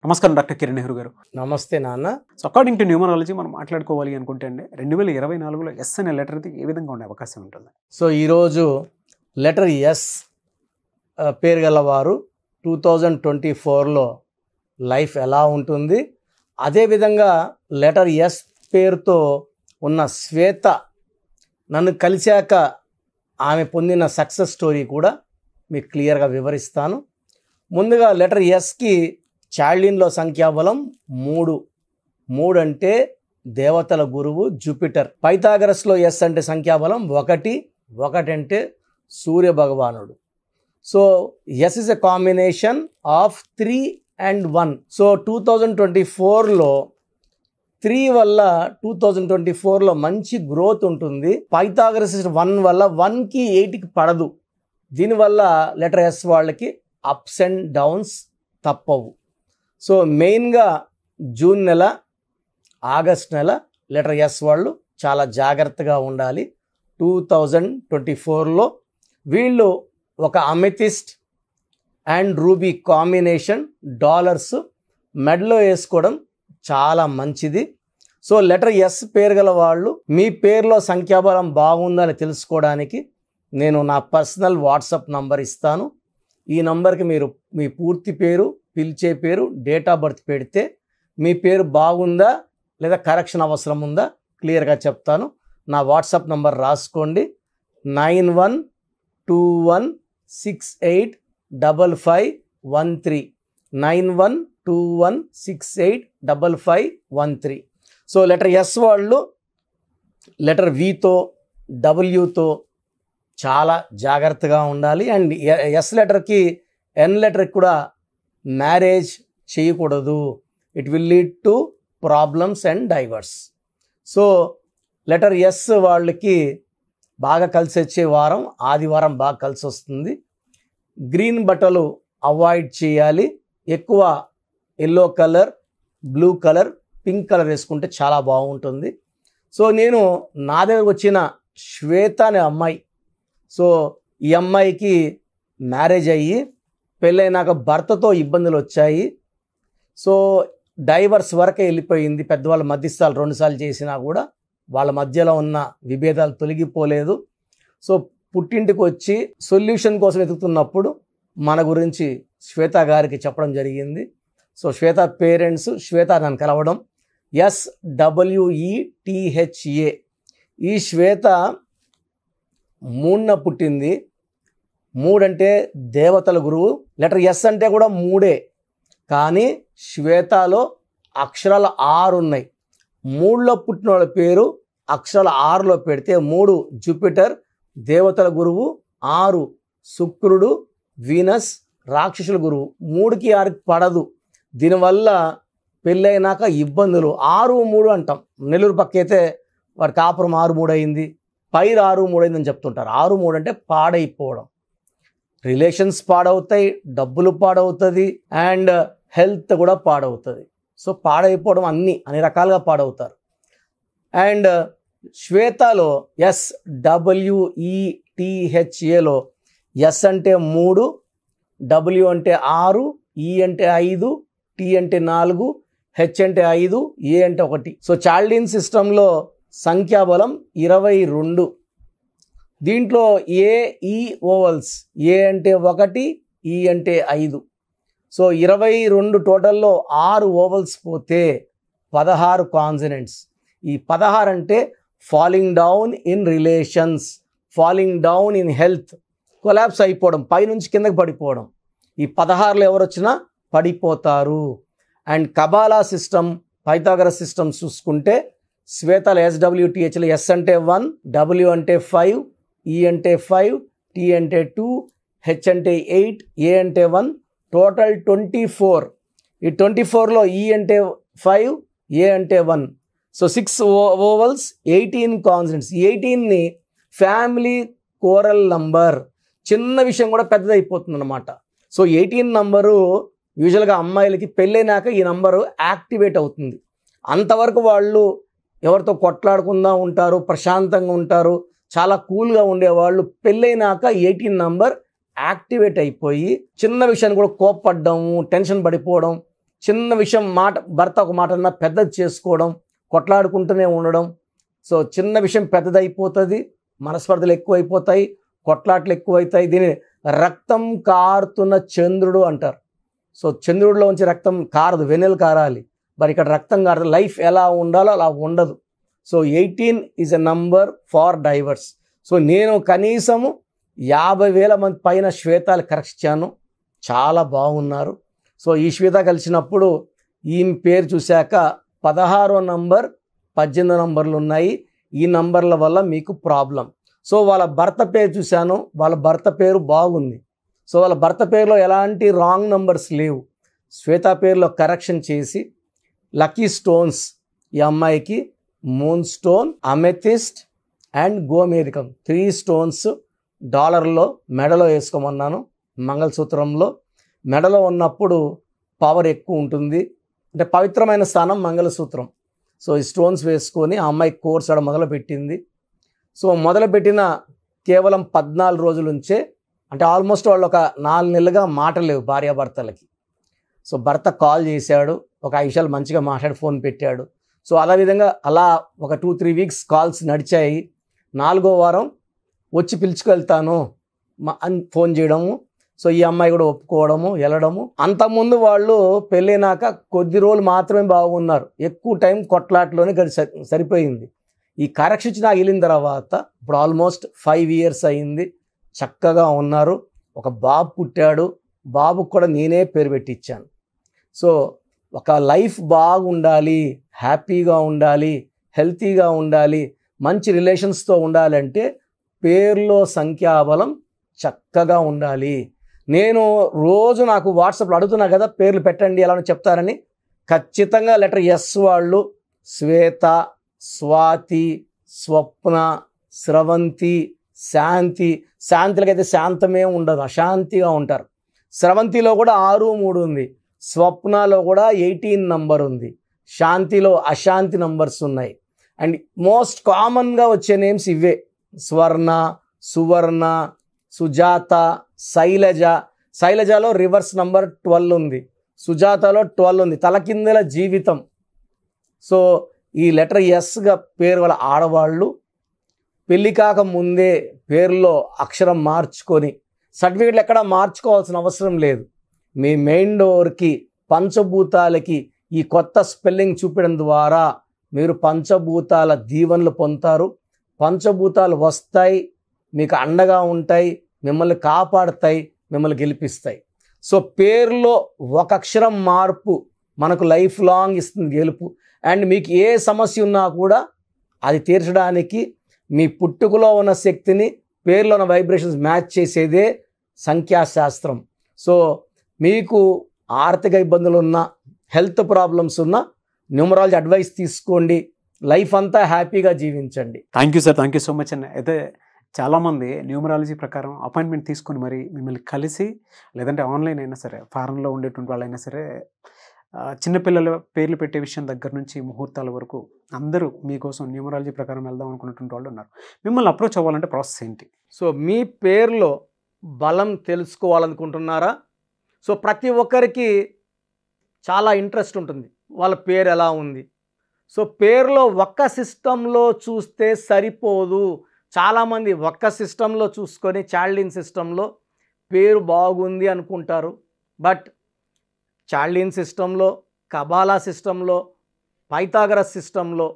నమస్కారం డాక్టర్ కిరణ్ నెహ్రూ గారు. నమస్తే నాన్న. సో అకార్డింగ్ టు న్యూమరాలజీ మనం మాట్లాడుకోవాలి అనుకుంటే అండి 2024లో ఎస్ అనే లెటర్ అయితే ఏ విధంగా ఉండే అవకాశం ఉంటుంది? సో ఈరోజు లెటర్ ఎస్ పేరు గలవారు 2024లో లైఫ్ ఎలా ఉంటుంది, అదేవిధంగా లెటర్ ఎస్ పేరుతో ఉన్న శ్వేత నన్ను కలిశాక ఆమె పొందిన సక్సెస్ స్టోరీ కూడా మీకు క్లియర్గా వివరిస్తాను. ముందుగా లెటర్ ఎస్కి చార్లిన్లో సంఖ్యాబలం 3 అంటే దేవతల గురువు జూపిటర్. పైథాగరస్లో ఎస్ అంటే సంఖ్యాబలం 1 అంటే సూర్య భగవానుడు. So S is a combination of 3 and 1. So 2024లో 3 వల్ల 2024లో మంచి గ్రోత్ ఉంటుంది. పైథాగరస్ 1 వల్ల 1కి 8కి పడదు. దీనివల్ల లెటర్ ఎస్ వాళ్ళకి అప్స్ అండ్ డౌన్స్ తప్పవు. సో మెయిన్గా జూన్ నెల, ఆగస్ట్ నెల లెటర్ ఎస్ వాళ్ళు చాలా జాగ్రత్తగా ఉండాలి. 2024లో వీళ్ళు ఒక amethyst and ruby combination dollars మెడలో వేసుకోవడం చాలా మంచిది. సో లెటర్ ఎస్ పేరు గల వాళ్ళు మీ పేరులో సంఖ్యాబలం బాగుందా అని తెలుసుకోవడానికి నేను నా పర్సనల్ వాట్సాప్ నంబర్ ఇస్తాను. ఈ నంబర్కి మీరు మీ పూర్తి పేరు, పిలిచే పేరు, డేట్ ఆఫ్ బర్త్ పెడితే మీ పేరు బాగుందా లేదా కరెక్షన్ అవసరం ఉందా క్లియర్గా చెప్తాను. నా వాట్సాప్ నంబర్ రాసుకోండి, 9121685513 9121685513. సో లెటర్ ఎస్ వాళ్ళు లెటర్ వితో, డబ్ల్యూతో చాలా జాగ్రత్తగా ఉండాలి. అండ్ ఎస్ లెటర్కి, ఎన్ లెటర్కి కూడా మ్యారేజ్ చేయకూడదు. It will lead to problems and diverse. So letter S వాళ్ళకి బాగా కలిసి వచ్చే వారం ఆదివారం బాగా కలిసి వస్తుంది. గ్రీన్ బట్టలు అవాయిడ్ చేయాలి. ఎక్కువ yellow colour, blue colour, pink colour వేసుకుంటే చాలా బాగుంటుంది. సో నేను నా దగ్గరకు వచ్చిన శ్వేత అనే అమ్మాయి, సో ఈ అమ్మాయికి మ్యారేజ్ అయ్యి పెళ్ళైనాక భర్తతో ఇబ్బందులు వచ్చాయి. సో డైవర్స్ వరకే వెళ్ళిపోయింది. పెద్దవాళ్ళ మధ్యస్థాలు 2 సార్లు చేసినా కూడా వాళ్ళ మధ్యలో ఉన్న విభేదాలు తొలగిపోలేదు. సో పుట్టింటికి వచ్చి సొల్యూషన్ కోసం వెతుకుతున్నప్పుడు మన గురించి శ్వేత గారికి చెప్పడం జరిగింది. సో శ్వేత పేరెంట్స్ శ్వేత నన్ను కలవడం, SWETHA. ఈ శ్వేత 3న పుట్టింది. 3 అంటే దేవతల గురువు. లెటర్ ఎస్ అంటే కూడా 3, కానీ శ్వేతలో అక్షరాలు 6 ఉన్నాయి. 3లో పుట్టిన వాళ్ళ పేరు అక్షరాలు 6లో పెడితే 3 జూపిటర్ దేవతల గురువు, 6 శుక్రుడు వీనస్ రాక్షసుల గురువు. 3కి 6కి పడదు. దీనివల్ల పెళ్ళైనాక ఇబ్బందులు. 6-3 అంటాం. నెల్లూరు పక్క అయితే వాడి కాపురం 6-3 అయింది, పైరు 6-3 అయిందని చెప్తుంటారు. 6-3 అంటే పాడైపోవడం. రిలేషన్స్ పాడవుతాయి, డబ్బులు పాడవుతుంది, అండ్ హెల్త్ కూడా పాడవుతుంది. సో పాడైపోవడం అన్ని రకాలుగా పాడవుతారు. అండ్ శ్వేతలో SWETHAలో ఎస్ అంటే 3, డబ్ల్యూ అంటే 6, ఈ అంటే 5, టీ అంటే 4, హెచ్ అంటే 5, ఏ అంటే 1. సో చార్లిన్ సిస్టంలో సంఖ్యాబలం 22. దీంట్లో ఏఈ ఓవల్స్, ఏ అంటే 1, ఈ అంటే 5. సో 22 టోటల్లో 6 ఓవల్స్ పోతే 16 కాన్సనెంట్స్. ఈ 16 అంటే falling down in relations, falling down in health, collapse అయిపోవడం, పైనుంచి కిందకి పడిపోవడం. ఈ 16లో ఎవరు వచ్చినా పడిపోతారు. And Kabbalah system, Pythagoras system చూసుకుంటే శ్వేతల SWTHలో ఎస్ అంటే 1, డబ్ల్యూ అంటే 5, ఈ అంటే 5, టీ అంటే 2, హెచ్ అంటే 8, ఏ అంటే 1, టోటల్ 24. ఈ 24లో ఈ అంటే 5, ఏ అంటే 1. So 6 vowels, 18 consonants. 18ని ఫ్యామిలీ కోరల్ నంబర్. చిన్న విషయం కూడా పెద్దదైపోతుంది అన్నమాట. సో 18 నంబరు యూజువల్గా అమ్మాయిలకి పెళ్ళైనాక ఈ నంబరు యాక్టివేట్ అవుతుంది. అంతవరకు వాళ్ళు ఎవరితో కొట్లాడకుండా ఉంటారు, ప్రశాంతంగా ఉంటారు, చాలా కూల్గా ఉండేవాళ్ళు. పెళ్ళైనాక 18 నంబర్ యాక్టివేట్ అయిపోయి చిన్న విషయాన్ని కూడా కోప్పడ్డము, టెన్షన్ పడిపోవడం, చిన్న విషయం భర్త ఒక మాట అన్నా పెద్దది చేసుకోవడం, కొట్లాడుకుంటూనే ఉండడం. సో చిన్న విషయం పెద్దదైపోతుంది, మనస్పర్ధలు ఎక్కువైపోతాయి, కొట్లాట్లు ఎక్కువైతాయి. దీన్ని రక్తం కారుతున్న చంద్రుడు అంటారు. సో చంద్రుడిలోంచి రక్తం కారదు, వెన్నెలు కారాలి. మరి ఇక్కడ రక్తం కారదు. లైఫ్ ఎలా ఉండాలో అలా ఉండదు. So 18 is a number far divorce. So నేను కనీసము 50,000 మంది పైన శ్వేతాలు కరెక్ట్ చాలా బాగున్నారు. సో ఈ శ్వేత కలిసినప్పుడు ఈమె పేరు చూశాక 16వ నంబర్ 18 నంబర్లు ఉన్నాయి. ఈ నంబర్ల వల్ల మీకు ప్రాబ్లం. సో వాళ్ళ భర్త పేరు చూశాను, వాళ్ళ భర్త పేరు బాగుంది. సో వాళ్ళ భర్త పేరులో ఎలాంటి రాంగ్ నంబర్స్ లేవు. శ్వేత పేరులో కరెక్షన్ చేసి లక్కీ స్టోన్స్ ఈ అమ్మాయికి మూన్ స్టోన్, అమెథిస్ట్ అండ్ గోమేధికం 3 స్టోన్స్ డాలర్లో మెడలో వేసుకోమన్నాను. మంగళసూత్రంలో మెడలో ఉన్నప్పుడు పవర్ ఎక్కువ ఉంటుంది. అంటే పవిత్రమైన స్థానం మంగళసూత్రం. సో ఈ స్టోన్స్ వేసుకొని ఆ అమ్మాయి కోర్స్ ఆడ మొదలుపెట్టింది. సో మొదలుపెట్టిన కేవలం 14 రోజుల నుంచే, అంటే ఆల్మోస్ట్ వాళ్ళు ఒక 4 నెలలుగా మాటలేవు భార్యాభర్తలకి. సో భర్త కాల్ చేశాడు, ఒక 5 నిమిషాలు మంచిగా మాట్లాడి ఫోన్ పెట్టాడు. సో అదేవిధంగా అలా ఒక 2-3 వీక్స్ కాల్స్ నడిచాయి. 4వ వారం వచ్చి పిలుచుకెళ్తాను అని ఫోన్ చేయడము. సో ఈ అమ్మాయి కూడా ఒప్పుకోవడము, వెళ్ళడము. అంతకుముందు వాళ్ళు పెళ్ళైనాక కొద్ది రోజులు మాత్రమే బాగున్నారు, ఎక్కువ టైం కొట్లాట్లోనే సరిపోయింది. ఈ కరెక్షన్ నాకు వెళ్ళిన తర్వాత ఇప్పుడు ఆల్మోస్ట్ 5 ఇయర్స్ అయింది, చక్కగా ఉన్నారు. ఒక బాబు పుట్టాడు, బాబుకు కూడా నేనే పేరు పెట్టించాను. సో ఒక లైఫ్ బాగుండాలి, హ్యాపీగా ఉండాలి, హెల్తీగా ఉండాలి, మంచి రిలేషన్స్తో ఉండాలంటే పేర్లో సంఖ్యాబలం చక్కగా ఉండాలి. నేను రోజు నాకు వాట్సాప్లో అడుగుతున్నా కదా పేర్లు పెట్టండి ఎలా చెప్తారని. ఖచ్చితంగా లెటర్ ఎస్ వాళ్ళు శ్వేత, స్వాతి, స్వప్న, స్రవంతి, శాంతి. శాంతిలకైతే శాంతమే ఉండదు, అశాంతిగా ఉంటారు. స్రవంతిలో కూడా 6-3 ఉంది, స్వప్నలో కూడా 18 నంబర్ ఉంది, శాంతిలో అశాంతి నంబర్స్ ఉన్నాయి. అండ్ మోస్ట్ కామన్గా వచ్చే నేమ్స్ ఇవే: స్వర్ణ, సువర్ణ, సుజాత, శైలజ. శైలజలో రివర్స్ నంబర్ 12 ఉంది, సుజాతలో 12 ఉంది, తలకిందల జీవితం. సో ఈ లెటర్ ఎస్గా పేరు వాళ్ళ ఆడవాళ్ళు పెళ్ళి కాక ముందే పేరులో అక్షరం మార్చుకొని, సర్టిఫికెట్లు ఎక్కడ మార్చుకోవాల్సిన అవసరం లేదు. మీ మెయిన్ డోర్కి పంచభూతాలకి ఈ కొత్త స్పెల్లింగ్ చూపడం ద్వారా మీరు పంచభూతాల దీవెనలు పొందుతారు. పంచభూతాలు వస్తాయి, మీకు అండగా ఉంటాయి, మిమ్మల్ని కాపాడుతాయి, మిమ్మల్ని గెలిపిస్తాయి. సో పేరులో ఒక అక్షరం మార్పు మనకు లైఫ్ లాంగ్ ఇస్తుంది గెలుపు. అండ్ మీకు ఏ సమస్య ఉన్నా కూడా అది తీర్చడానికి మీ పుట్టుకలో ఉన్న శక్తిని పేరులో ఉన్న వైబ్రేషన్స్ మ్యాచ్ చేసేదే సంఖ్యాశాస్త్రం. సో మీకు ఆర్థిక ఇబ్బందులు ఉన్నా, హెల్త్ ప్రాబ్లమ్స్ ఉన్నా న్యూమరాలజీ అడ్వైస్ తీసుకోండి, లైఫ్ అంతా హ్యాపీగా జీవించండి. Thank you sir, thank you so much అండి. అయితే చాలామంది న్యూమరాలజీ ప్రకారం అపాయింట్మెంట్ తీసుకొని మరి మిమ్మల్ని కలిసి, లేదంటే ఆన్లైన్ అయినా సరే, ఫారెన్లో ఉండేటువంటి వాళ్ళైనా సరే, చిన్నపిల్లల పేర్లు పెట్టే విషయం దగ్గర నుంచి ముహూర్తాల వరకు అందరూ మీకోసం న్యూమరాలజీ ప్రకారం వెళ్దాం అనుకున్నటువంటి వాళ్ళు ఉన్నారు. మిమ్మల్ని అప్రోచ్ అవ్వాలంటే ప్రాసెస్ ఏంటి? సో మీ పేరులో బలం తెలుసుకోవాలనుకుంటున్నారా? సో ప్రతి ఒక్కరికి చాలా ఇంట్రెస్ట్ ఉంటుంది, వాళ్ళ పేరు ఎలా ఉంది. సో పేరులో ఒక్క సిస్టంలో చూస్తే సరిపోదు. చాలామంది ఒక్క సిస్టంలో చూసుకొని చాల్డిన్ సిస్టంలో పేరు బాగుంది అనుకుంటారు. బట్ చాల్డిన్ సిస్టంలో, కబాలా సిస్టంలో, పైథాగరస్ సిస్టంలో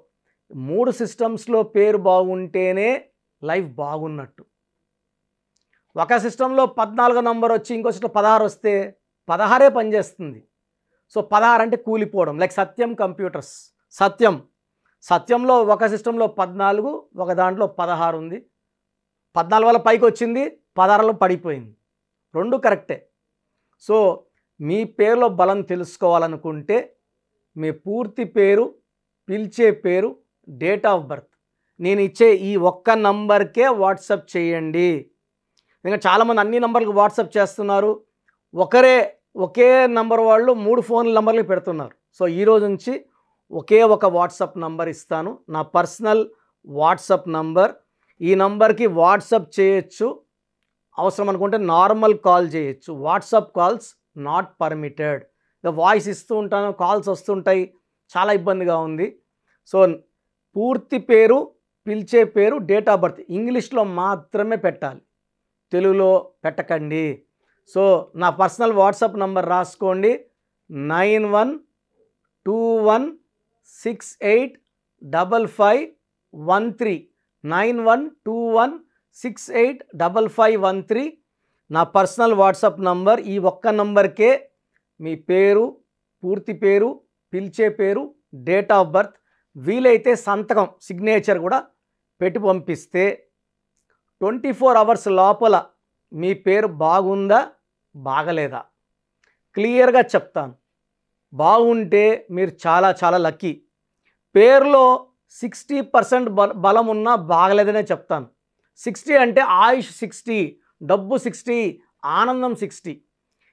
3 సిస్టమ్స్లో పేరు బాగుంటేనే లైఫ్ బాగున్నట్టు. ఒక సిస్టంలో 14 నంబర్ వచ్చి ఇంకో సిస్టం 16 వస్తే 16 పనిచేస్తుంది. సో 16 అంటే కూలిపోవడం. లైక్ సత్యం కంప్యూటర్స్, సత్యంలో ఒక సిస్టంలో 14, ఒక దాంట్లో 16 ఉంది. 14 వల్ల పైకి వచ్చింది, 16లో పడిపోయింది. 2 కరెక్టే. సో మీ పేరులో బలం తెలుసుకోవాలనుకుంటే మీ పూర్తి పేరు, పిలిచే పేరు, డేట్ ఆఫ్ బర్త్ నేను ఇచ్చే ఈ ఒక్క నంబర్కే వాట్సాప్ చేయండి. ఇంకా చాలామంది అన్ని నంబర్లకు వాట్సాప్ చేస్తున్నారు. ఒకే నంబర్ వాళ్ళు 3 ఫోన్ నంబర్లు పెడుతున్నారు. సో ఈరోజు నుంచి ఒకే ఒక వాట్సాప్ నంబర్ ఇస్తాను, నా పర్సనల్ వాట్సాప్ నంబర్. ఈ నంబర్కి వాట్సాప్ చేయొచ్చు, అవసరం అనుకుంటే నార్మల్ కాల్ చేయొచ్చు. WhatsApp calls not permitted. ఇక వాయిస్ ఇస్తూ ఉంటాను, కాల్స్ వస్తుంటాయి, చాలా ఇబ్బందిగా ఉంది. సో పూర్తి పేరు, పిలిచే పేరు, డేట్ ఆఫ్ బర్త్ ఇంగ్లీష్లో మాత్రమే పెట్టాలి, తెలుగులో పెట్టకండి. సో నా పర్సనల్ వాట్సాప్ నంబర్ రాసుకోండి, 9121685513, 9121685513 నా పర్సనల్ వాట్సాప్ నంబర్. ఈ ఒక్క నంబర్కే మీ పేరు, పూర్తి పేరు, పిలిచే పేరు, డేట్ ఆఫ్ బర్త్, వీలైతే సంతకం సిగ్నేచర్ కూడా పెట్టి పంపిస్తే 24 అవర్స్ లోపల మీ పేరు బాగుందా బాగలేదా క్లియర్గా చెప్తాను. బాగుంటే మీరు చాలా చాలా లక్కీ. పేరులో 60% బలం ఉన్నా బాగలేదనే చెప్తాను. 60 అంటే ఆయుష్ 60, డబ్బు 60, ఆనందం 60.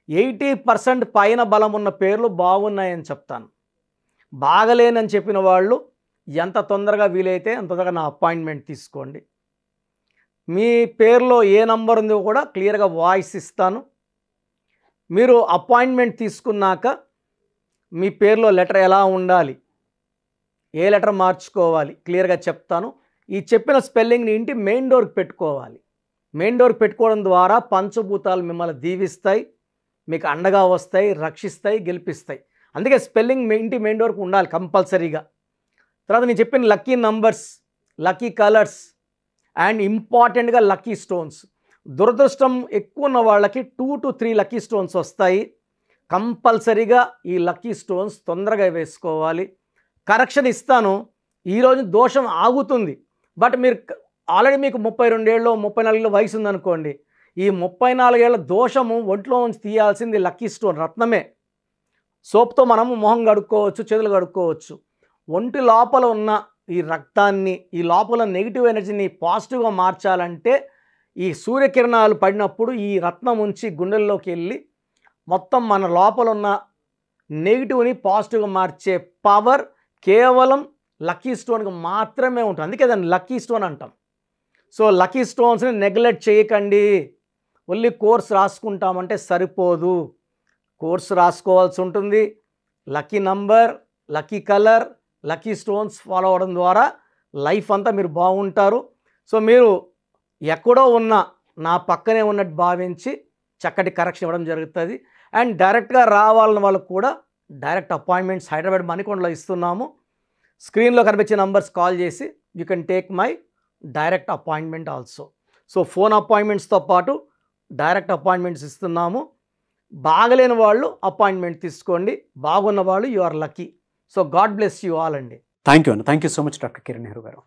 80% పైన బలం ఉన్న పేర్లు బాగున్నాయని చెప్తాను. బాగలేనని చెప్పిన వాళ్ళు ఎంత తొందరగా వీలైతే అంత తొందరగా నా అపాయింట్మెంట్ తీసుకోండి. మీ పేరులో ఏ నంబర్ ఉందో కూడా క్లియర్గా వాయిస్ ఇస్తాను. మీరు అపాయింట్మెంట్ తీసుకున్నాక మీ పేరులో లెటర్ ఎలా ఉండాలి, ఏ లెటర్ మార్చుకోవాలి క్లియర్గా చెప్తాను. ఈ చెప్పిన స్పెల్లింగ్ని ఇంటి మెయిన్ డోర్కి పెట్టుకోవాలి. మెయిన్ డోర్కి పెట్టుకోవడం ద్వారా పంచభూతాలు మిమ్మల్ని దీవిస్తాయి, మీకు అండగా వస్తాయి, రక్షిస్తాయి, గెలిపిస్తాయి. అందుకే స్పెల్లింగ్ ఇంటి మెయిన్ డోర్కి ఉండాలి కంపల్సరీగా. తర్వాత నేను చెప్పిన lucky numbers, lucky colours and ఇంపార్టెంట్గా లక్కీ స్టోన్స్. దురదృష్టం ఎక్కువ ఉన్న వాళ్ళకి 2 to 3 లక్కీ స్టోన్స్ వస్తాయి. కంపల్సరీగా ఈ లక్కీ స్టోన్స్ తొందరగా వేసుకోవాలి. కరెక్షన్ ఇస్తాను. ఈరోజు దోషం ఆగుతుంది, బట్ మీరు ఆల్రెడీ మీకు 32 ఏళ్ళు 34 ఏళ్ళ వయసు ఉందనుకోండి, ఈ 34 ఏళ్ళ దోషము ఒంట్లో నుంచి తీయాల్సింది లక్కీ స్టోన్ రత్నమే. సోప్తో మనము మొహం కడుక్కోవచ్చు, చేతులు కడుక్కోవచ్చు. ఒంటి లోపల ఉన్న ఈ రక్తాన్ని, ఈ లోపల నెగిటివ్ ఎనర్జీని పాజిటివ్గా మార్చాలంటే ఈ సూర్యకిరణాలు పడినప్పుడు ఈ రత్నం ఉంచి గుండెల్లోకి వెళ్ళి మొత్తం మన లోపల ఉన్న నెగిటివ్ని పాజిటివ్గా మార్చే పవర్ కేవలం లక్కీ స్టోన్కి మాత్రమే ఉంటుంది. అందుకే దాన్ని లక్కీ స్టోన్ అంటాం. సో లక్కీ స్టోన్స్ని నెగ్లెక్ట్ చేయకండి. ఓన్లీ కోర్స్ రాసుకుంటామంటే సరిపోదు, కోర్స్ రాసుకోవాల్సి ఉంటుంది. Lucky number, lucky colour, lucky stones follow అవ్వడం ద్వారా లైఫ్ అంతా మీరు బాగుంటారు. సో మీరు ఎక్కడో ఉన్న నా పక్కనే ఉన్నట్టు భావించి చక్కటి కరెక్షన్ ఇవ్వడం జరుగుతుంది. అండ్ డైరెక్ట్గా రావాలని వాళ్ళకు కూడా డైరెక్ట్ అపాయింట్మెంట్స్ హైదరాబాద్ మణికొండలో ఇస్తున్నాము. స్క్రీన్లో కనిపించే నంబర్స్ కాల్ చేసి you can take my direct appointment also. So phone అపాయింట్మెంట్స్తో పాటు డైరెక్ట్ అపాయింట్మెంట్స్ ఇస్తున్నాము. బాగలేని వాళ్ళు అపాయింట్మెంట్ తీసుకోండి, బాగున్న వాళ్ళు you are lucky. So god bless you all అండి. Thank you so much doctor Kiran Nehru గారు.